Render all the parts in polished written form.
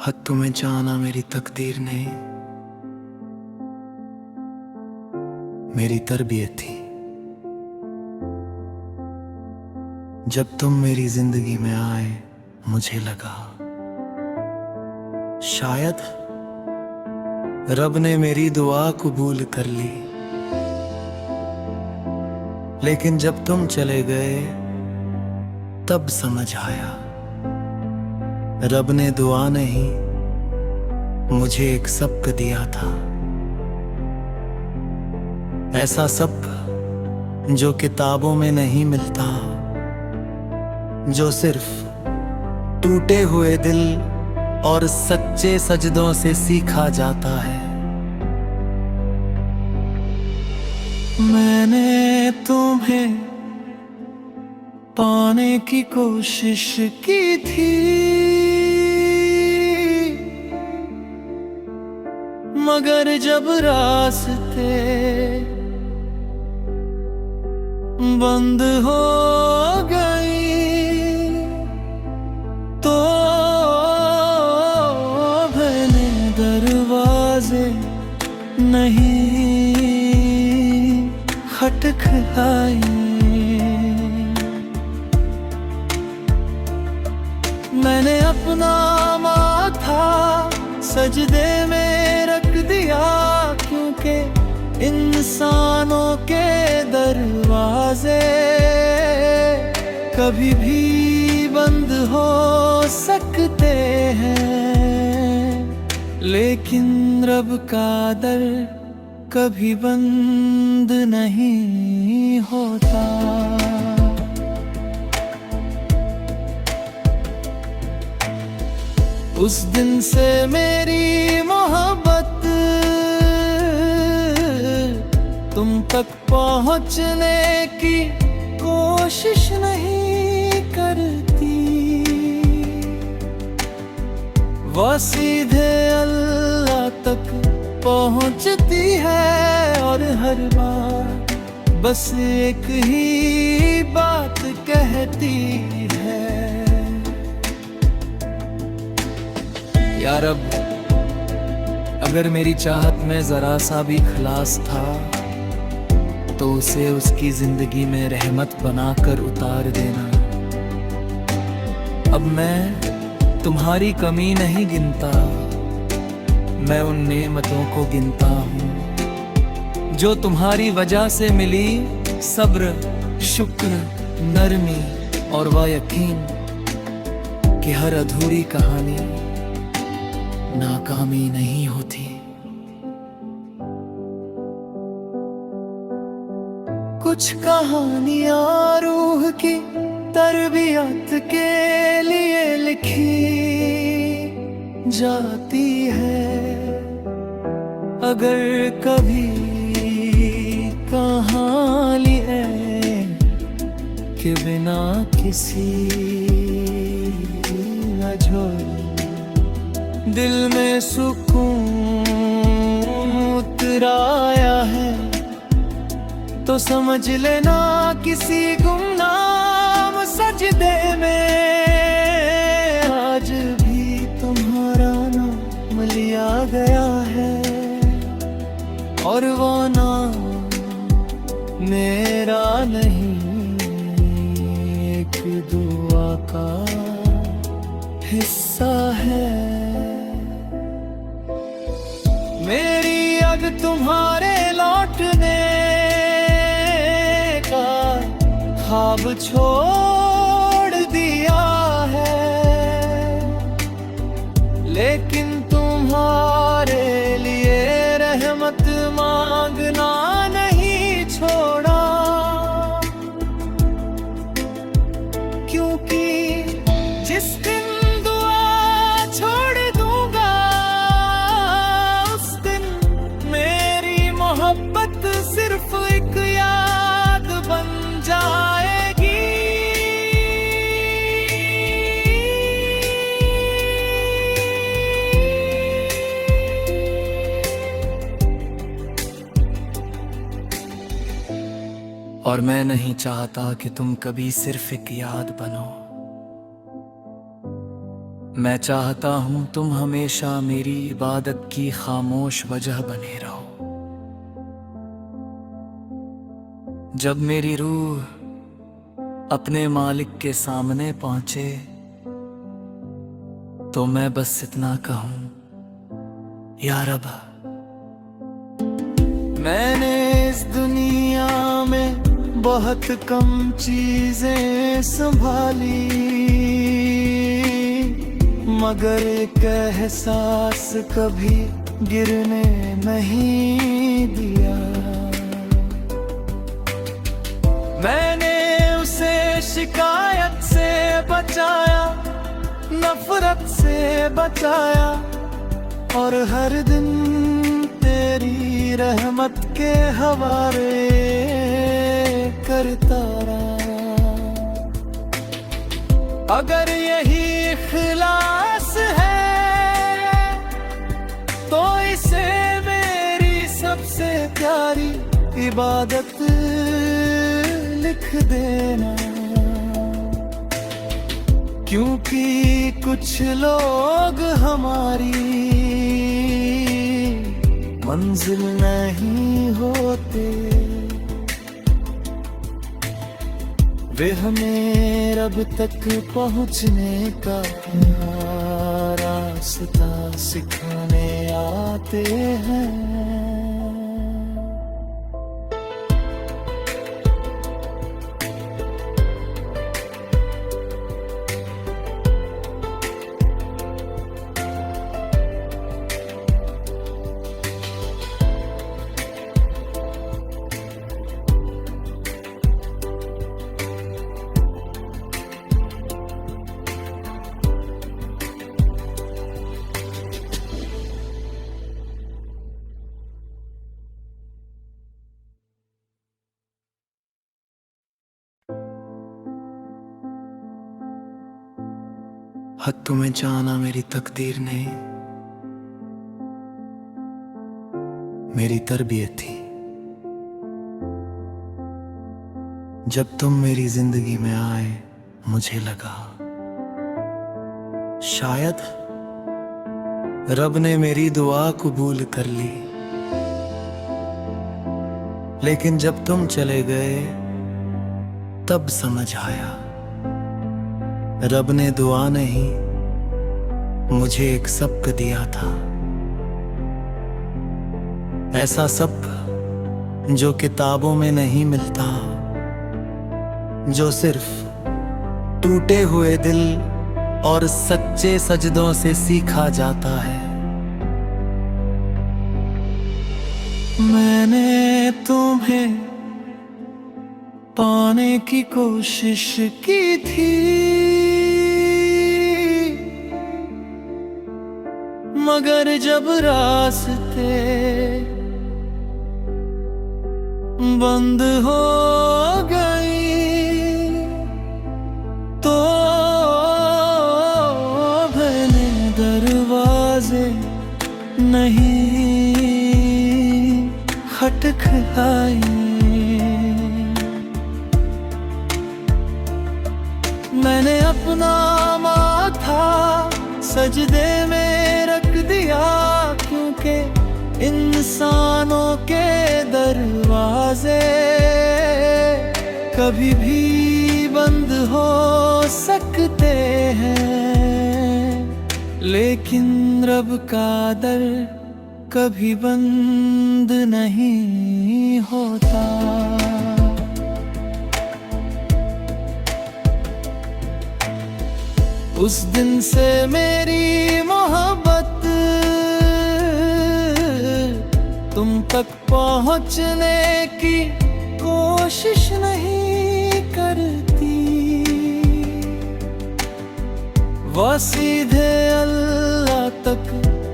हद तुम्हें जाना मेरी तकदीर नहीं, मेरी तरबियत थी। जब तुम मेरी जिंदगी में आए मुझे लगा शायद रब ने मेरी दुआ कबूल कर ली। लेकिन जब तुम चले गए तब समझ आया रब ने दुआ नहीं मुझे एक सबक दिया था। ऐसा सबक जो किताबों में नहीं मिलता, जो सिर्फ टूटे हुए दिल और सच्चे सजदों से सीखा जाता है। मैंने तुम्हें पाने की कोशिश की थी, मगर जब रास्ते बंद हो गई तो मैंने दरवाजे नहीं खटखटाए। मैंने अपना माथा सजदे में रख दिया, क्योंकि इंसानों के दरवाजे कभी भी बंद हो सकते हैं, लेकिन रब का दर कभी बंद नहीं होता। उस दिन से मेरी मोहब्बत तुम तक पहुंचने की कोशिश नहीं करती, वो सीधे अल्लाह तक पहुंचती है। और हर बार बस एक ही बात कहती है, या रब, अगर मेरी चाहत में जरा सा भी खलास था तो उसे उसकी जिंदगी में रहमत बनाकर उतार देना। अब मैं तुम्हारी कमी नहीं गिनता, मैं उन नेमतों को गिनता हूँ जो तुम्हारी वजह से मिली। सब्र, शुक्र, नरमी और वह यकीन कि हर अधूरी कहानी नाकामी नहीं होती। कुछ कहानियां रूह की तरबियत के लिए लिखी जाती है। अगर कभी कहानी है कि बिना किसी अझोर दिल में सुकून उतराया है, तो समझ लेना किसी गुमनाम सजदे में आज भी तुम्हारा नाम लिया गया है। और वो नाम मेरा नहीं, एक दुआ का हिस्सा है। मेरी अब तुम्हारे लौटने का ख्वाब छोड़ दिया है, लेकिन तुम्हारे लिए रहमत मांगना नहीं छोड़ा, क्योंकि जिस दिन दुआ छोड़ दूंगा उस दिन मेरी मोहब्बत सिर्फ एक याद बन जाएगी। और मैं नहीं चाहता कि तुम कभी सिर्फ एक याद बनो, मैं चाहता हूं तुम हमेशा मेरी इबादत की खामोश वजह बने रहो। जब मेरी रूह अपने मालिक के सामने पहुंचे तो मैं बस इतना कहूं, या रब, मैंने इस दुनिया में बहुत कम चीजें संभाली, मगर एक एहसास कभी गिरने नहीं दिया। मैंने उसे शिकायत से बचाया, नफरत से बचाया, और हर दिन तेरी रहमत के हवाले करता रहा। अगर यही इखलास है तो इसे मेरी सबसे प्यारी इबादत लिख देना, क्योंकि कुछ लोग हमारी मंजिल नहीं होते, वे हमें रब तक पहुंचने का रास्ता सिखाने आते हैं। हद तुम्हें जाना मेरी तकदीर नहीं, मेरी तरबियत थी। जब तुम मेरी जिंदगी में आए मुझे लगा शायद रब ने मेरी दुआ कबूल कर ली, लेकिन जब तुम चले गए तब समझ आया रब ने दुआ नहीं मुझे एक सबक दिया था। ऐसा सबक जो किताबों में नहीं मिलता, जो सिर्फ टूटे हुए दिल और सच्चे सजदों से सीखा जाता है। मैंने तुम्हें पाने की कोशिश की थी, मगर जब रास्ते बंद हो गई तो मैंने दरवाजे नहीं खटखटाए। मैंने अपना माथा सजदे में रख दिया, क्योंकि इंसानों के दरवाजे कभी भी बंद हो सकते हैं, लेकिन रब का दर कभी बंद नहीं होता। उस दिन से मेरी मोहब्बत तुम तक पहुंचने की कोशिश नहीं करती, वो सीधे अल्लाह तक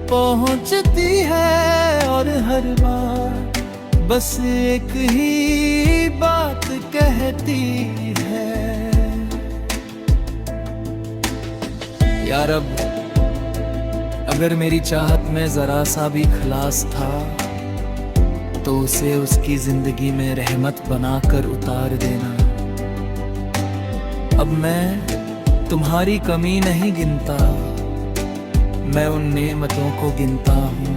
पहुंचती है, और हर बार बस एक ही बात कहती है, या रब, अगर मेरी चाहत में जरा सा भी खलास था तो उसे उसकी जिंदगी में रहमत बनाकर उतार देना। अब मैं तुम्हारी कमी नहीं गिनता, मैं उन नेमतों को गिनता हूँ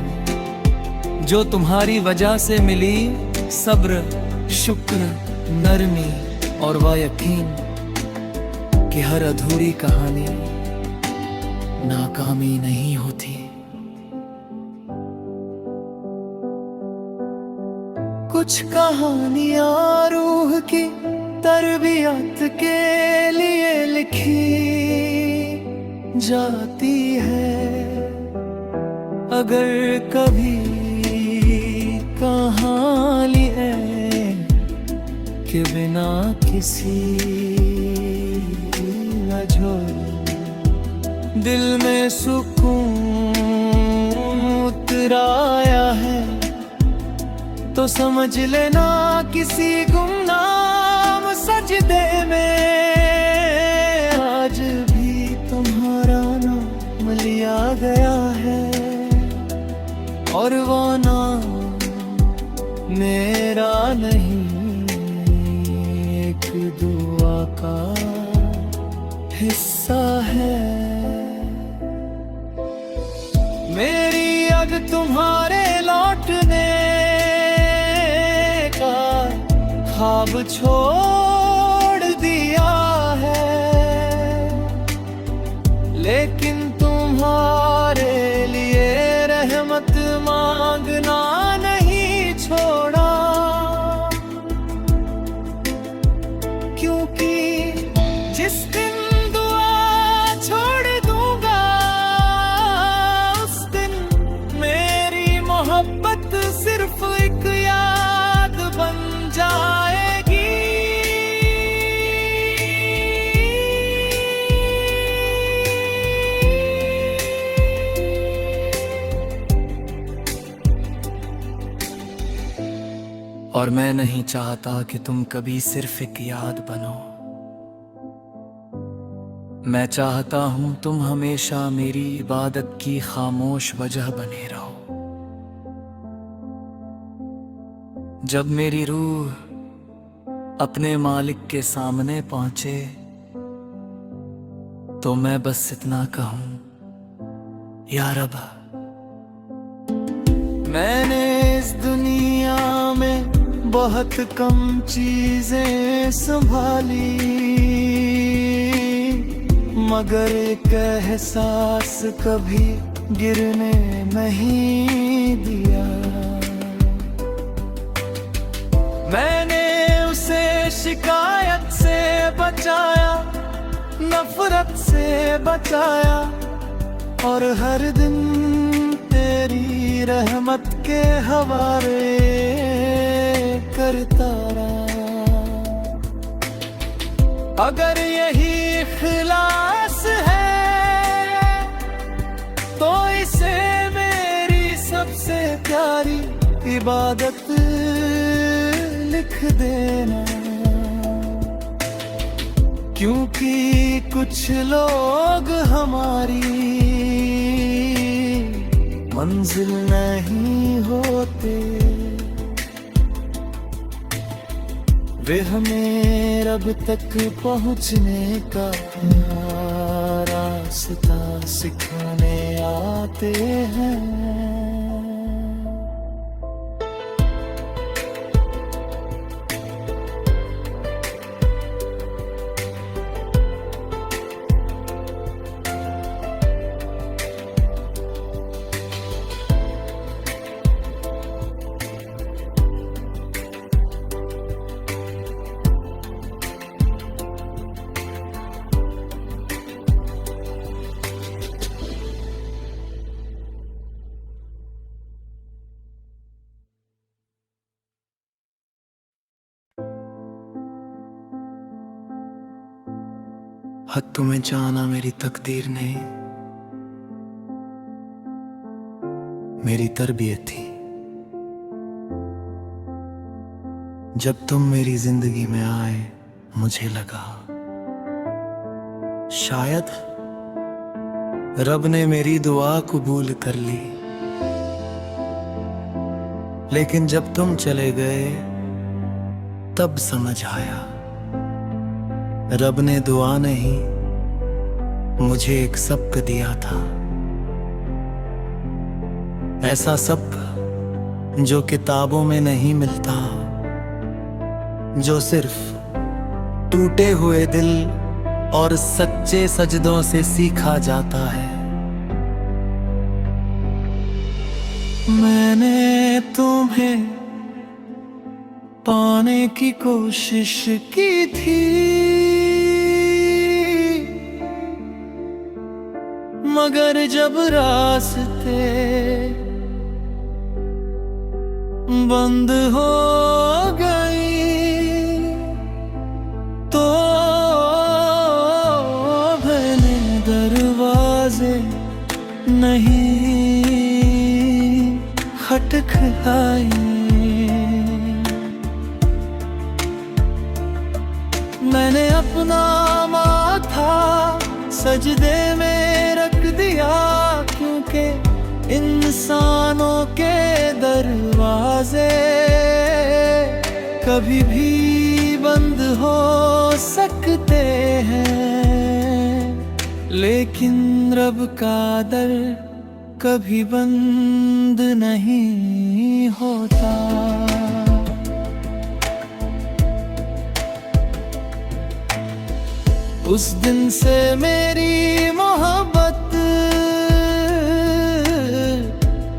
जो तुम्हारी वजह से मिली। सब्र, शुक्र, नरमी और वह यकीन कि हर अधूरी कहानी नाकामी नहीं होती। कुछ कहानियां रूह की तरबियत के लिए लिखी जाती है। अगर कभी कहानी है कि बिना किसी वजह दिल में सुकून उतराया है, तो समझ लेना किसी गुमनाम सजदे में आज भी तुम्हारा नाम लिया गया है। और वो नाम मेरा नहीं, एक दुआ का हिस्सा है। मेरी अब तुम्हारे लौटने का ख्वाब छोड़ दिया है, लेकिन तुम्हारे लिए रहमत मांगना नहीं छोड़ा। क्योंकि जिस दिन दुआ छोड़ दूंगा उस दिन मेरी मोहब्बत सिर्फ एक याद बन जाएगी। और मैं नहीं चाहता कि तुम कभी सिर्फ एक याद बनो। मैं चाहता हूं तुम हमेशा मेरी इबादत की खामोश वजह बने रहो। जब मेरी रूह अपने मालिक के सामने पहुंचे तो मैं बस इतना कहूं, या रब, मैंने इस दुनिया में बहुत कम चीजें संभाली, मगर एक एहसास कभी गिरने नहीं दिया। मैंने उसे शिकायत से बचाया, नफरत से बचाया, और हर दिन तेरी रहमत के हवाले करता रहा। अगर यही इखलास है तो इसे मेरी सबसे प्यारी इबादत लिख देना। क्योंकि कुछ लोग हमारी मंजिल नहीं होते, वे हमें रब तक पहुंचने का रास्ता सिखाने आते हैं। हद तुम्हें जाना मेरी तकदीर नहीं, मेरी तरबियत थी। जब तुम मेरी जिंदगी में आए मुझे लगा शायद रब ने मेरी दुआ कबूल कर ली। लेकिन जब तुम चले गए तब समझ आया रब ने दुआ नहीं मुझे एक सबक दिया था। ऐसा सब जो किताबों में नहीं मिलता, जो सिर्फ टूटे हुए दिल और सच्चे सजदों से सीखा जाता है। मैंने तुम्हें पाने की कोशिश की थी, मगर जब रास्ते बंद हो गई तो मैंने दरवाजे नहीं खटखटाए। मैंने अपना माथा सजदे में रख दिया, क्योंकि इंसानों के दरवाजे कभी भी बंद हो सकते हैं, लेकिन रब का दर कभी बंद नहीं होता। उस दिन से मेरी मोहब्बत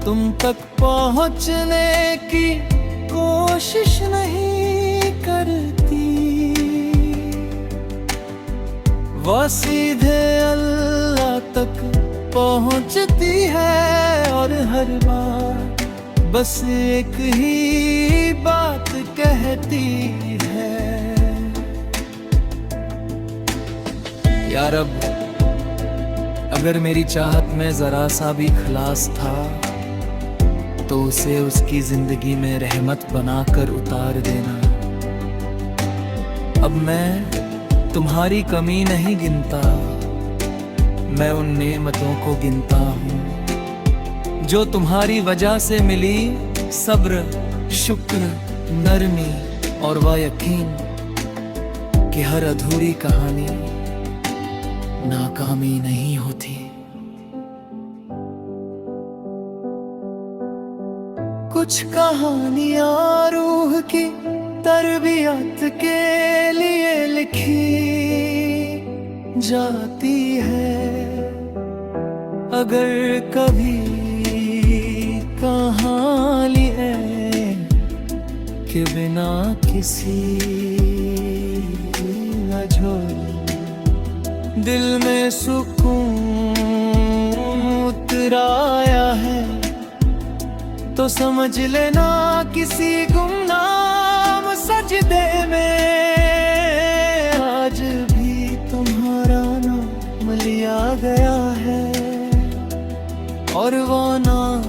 तुम तक पहुंचने की कोशिश नहीं करती, वो सीधे अल्लाह तक पहुंचती है और हर बार बस एक ही बात कहती है, या रब, अगर मेरी चाहत में जरा सा भी खलास था तो उसे उसकी जिंदगी में रहमत बनाकर उतार देना। अब मैं तुम्हारी कमी नहीं गिनता, मैं उन नेमतों को गिनता हूँ जो तुम्हारी वजह से मिली। सब्र, शुक्र, नरमी और वह यकीन कि हर अधूरी कहानी नाकामी नहीं होती। कुछ कहानियां रूह की तरबियत के लिए लिखी जाती है, अगर कभी कहानी है कि बिना किसी अझोर दिल में सुकून उतराया है, तो समझ लेना किसी गुमनाम सजदे में आज भी तुम्हारा नाम लिया गया है, और वो नाम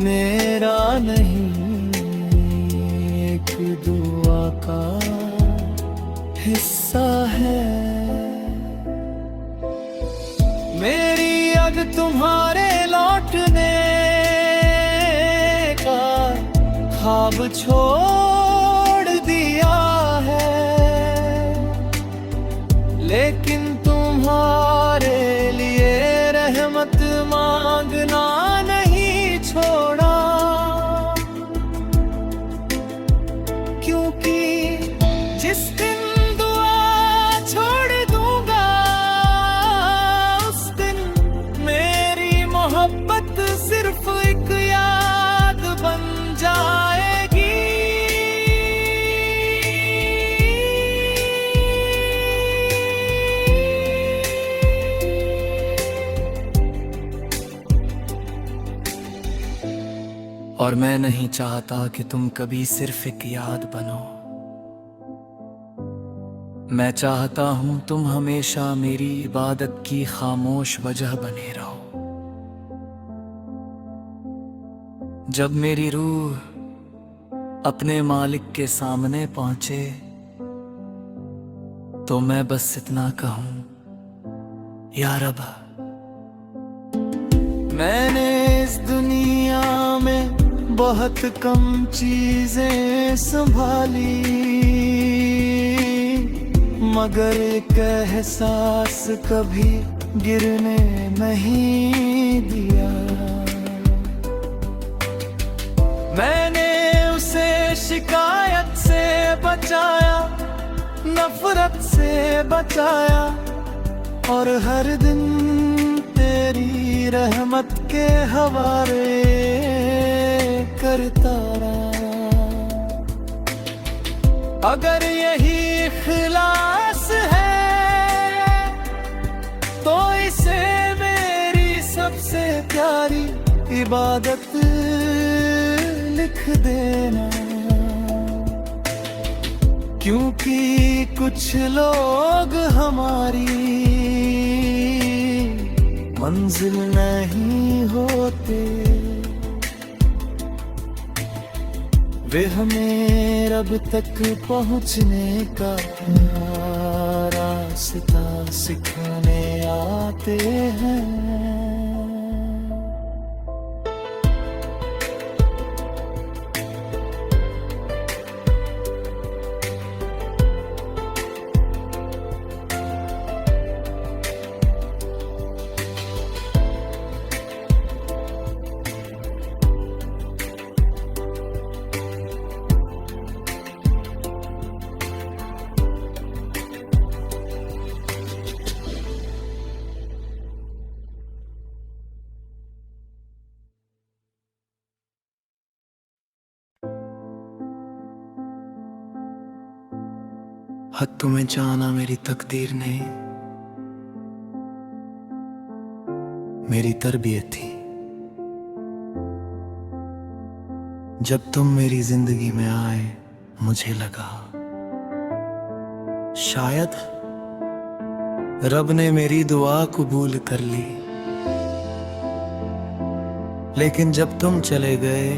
मेरा नहीं, एक दुआ का हिस्सा है। मेरी अब तुम्हारे लौटने का ख्वाब छोड़ दिया है, लेकिन तुम्हारे लिए रहमत मांगना नहीं छोड़ा, क्योंकि जिस दिन दुआ छोड़ दूंगा उस दिन मेरी मोहब्बत सिर्फ एक याद बन जाएगी। और मैं नहीं चाहता कि तुम कभी सिर्फ एक याद बनो, मैं चाहता हूं तुम हमेशा मेरी इबादत की खामोश वजह बने रहो। जब मेरी रूह अपने मालिक के सामने पहुंचे तो मैं बस इतना कहूं, या रब, मैंने इस दुनिया में बहुत कम चीजें संभाली, मगर एक एहसास कभी गिरने नहीं दिया। मैंने उसे शिकायत से बचाया, नफरत से बचाया, और हर दिन तेरी रहमत के हवाले करता रहा। अगर यही इखलास है तो इसे मेरी सबसे प्यारी इबादत लिख देना, क्योंकि कुछ लोग हमारी मंजिल नहीं होते, वे हमें रब तक पहुंचने का रास्ता सिखाने आते हैं। हद तुम्हें जाना मेरी तकदीर नहीं, मेरी तरबियत थी। जब तुम मेरी जिंदगी में आए मुझे लगा शायद रब ने मेरी दुआ कबूल कर ली, लेकिन जब तुम चले गए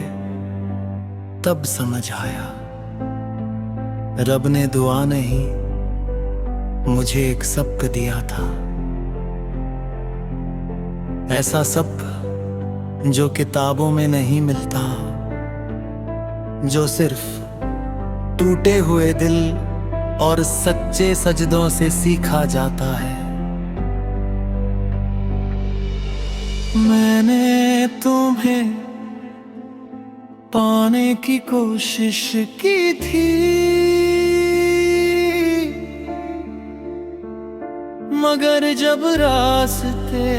तब समझ आया रब ने दुआ नहीं मुझे एक सबक दिया था। ऐसा सबक जो किताबों में नहीं मिलता, जो सिर्फ टूटे हुए दिल और सच्चे सजदों से सीखा जाता है। मैंने तुम्हें पाने की कोशिश की थी, मगर जब रास्ते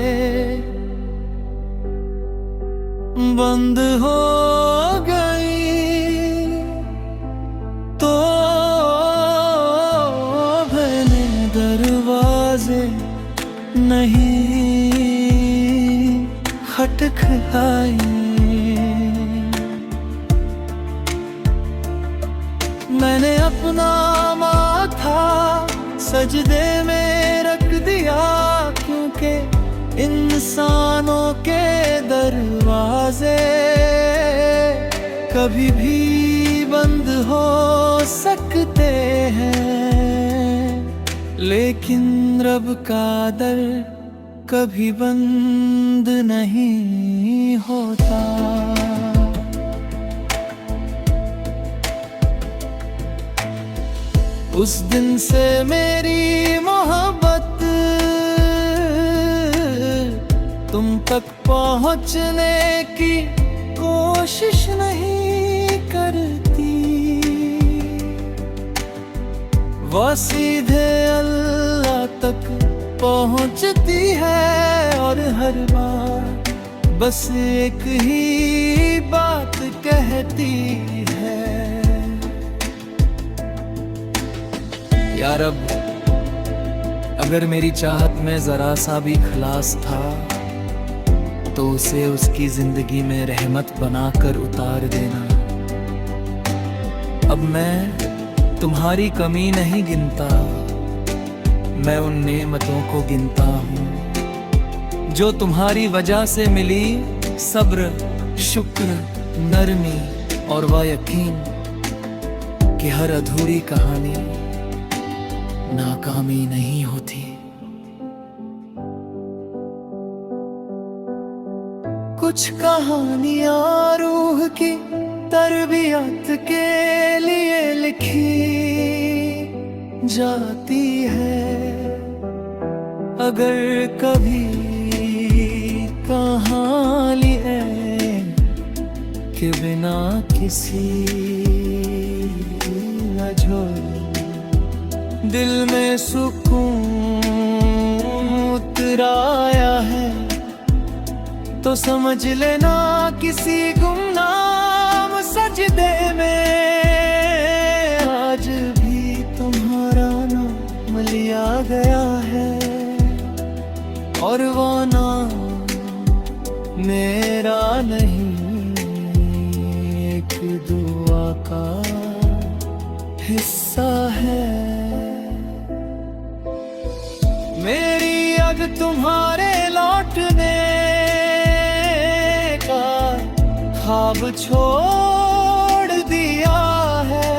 बंद हो गई तो मैंने दरवाजे नहीं खटखटाए। मैंने अपना माथा सजदे में रख दिया, क्योंकि इंसानों के दरवाजे कभी भी बंद हो सकते हैं, लेकिन रब का दर कभी बंद नहीं होता। उस दिन से मेरी मोहब्बत तुम तक पहुंचने की कोशिश नहीं करती, वो सीधे अल्लाह तक पहुंचती है, और हर बार बस एक ही बात कहती है, या रब, अगर मेरी चाहत में जरा सा भी खलास था तो उसे उसकी जिंदगी में रहमत बनाकर उतार देना। अब मैं तुम्हारी कमी नहीं गिनता, मैं उन नेमतों को गिनता हूँ जो तुम्हारी वजह से मिली, सब्र, शुक्र, नरमी और व यकीन कि हर अधूरी कहानी नाकामी नहीं होती। कुछ कहानियां रूह की तरबियत के लिए लिखी जाती है, अगर कभी कहानी है के बिना किसी न झोली। दिल में सुकून उतराया है तो समझ लेना किसी गुमनाम सजदे में आज भी तुम्हारा नाम लिया गया है, और वो नाम मेरा नहीं, एक दुआ का हिस्सा है। मेरी अब तुम्हारे लौटने का ख्वाब छोड़ दिया है,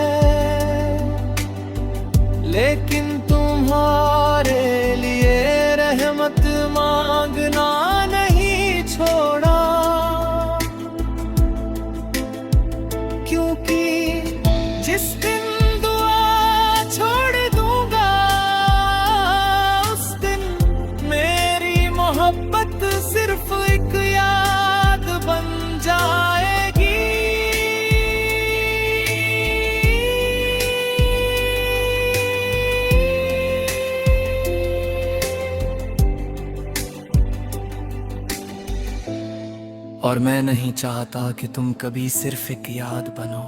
लेकिन तुम्हारे लिए रहमत मांगना नहीं छोड़ा, क्योंकि जिस दिन दुआ छोड़ दूंगा उस दिन मेरी मोहब्बत सिर्फ एक याद बन जाएगी। और मैं नहीं चाहता कि तुम कभी सिर्फ एक याद बनो।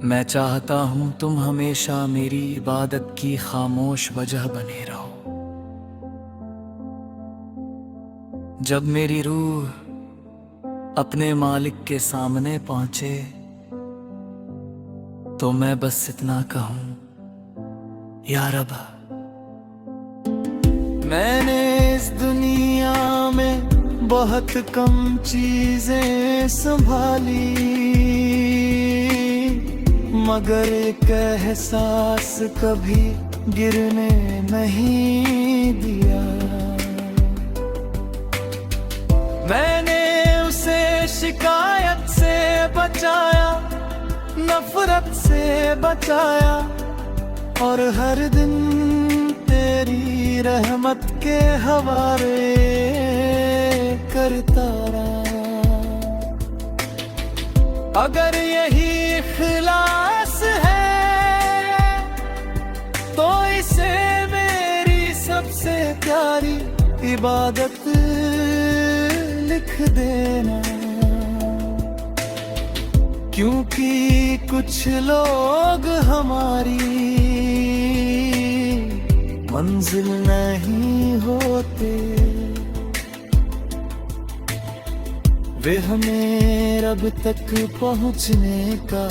मैं चाहता हूं तुम हमेशा मेरी इबादत की खामोश वजह बने रहो। जब मेरी रूह अपने मालिक के सामने पहुंचे तो मैं बस इतना कहूं, या रब, मैंने इस दुनिया में बहुत कम चीजें संभाली, मगर एक एहसास कभी गिरने नहीं दिया। मैंने उसे शिकायत से बचाया, नफरत से बचाया, और हर दिन तेरी रहमत के हवाले करता रहा। अगर यही इखलास है तो इसे मेरी सबसे प्यारी इबादत लिख देना, क्योंकि कुछ लोग हमारी मंजिल नहीं होते, वे हमें रब तक पहुंचने का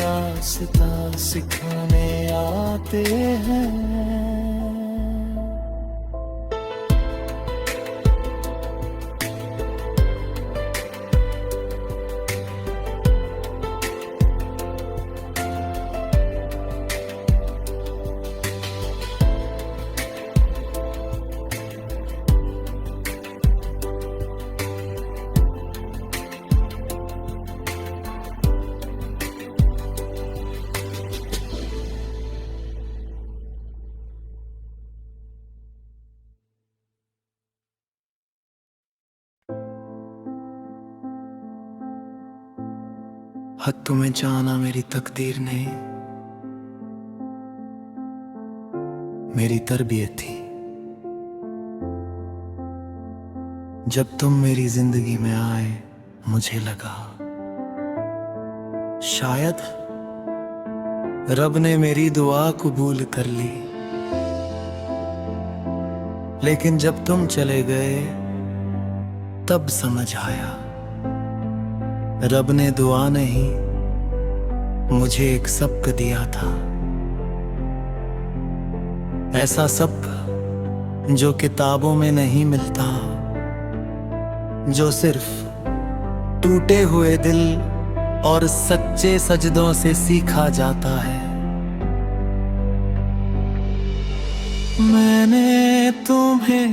रास्ता सिखाने आते हैं। हद तुम्हें जाना मेरी तकदीर नहीं, मेरी तरबियत थी। जब तुम मेरी जिंदगी में आए मुझे लगा शायद रब ने मेरी दुआ कबूल कर ली, लेकिन जब तुम चले गए तब समझ आया रब ने दुआ नहीं मुझे एक सबक दिया था। ऐसा सबक जो किताबों में नहीं मिलता, जो सिर्फ टूटे हुए दिल और सच्चे सजदों से सीखा जाता है। मैंने तुम्हें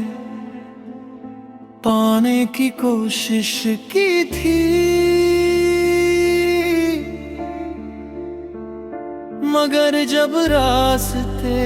पाने की कोशिश की थी, मगर जब रास्ते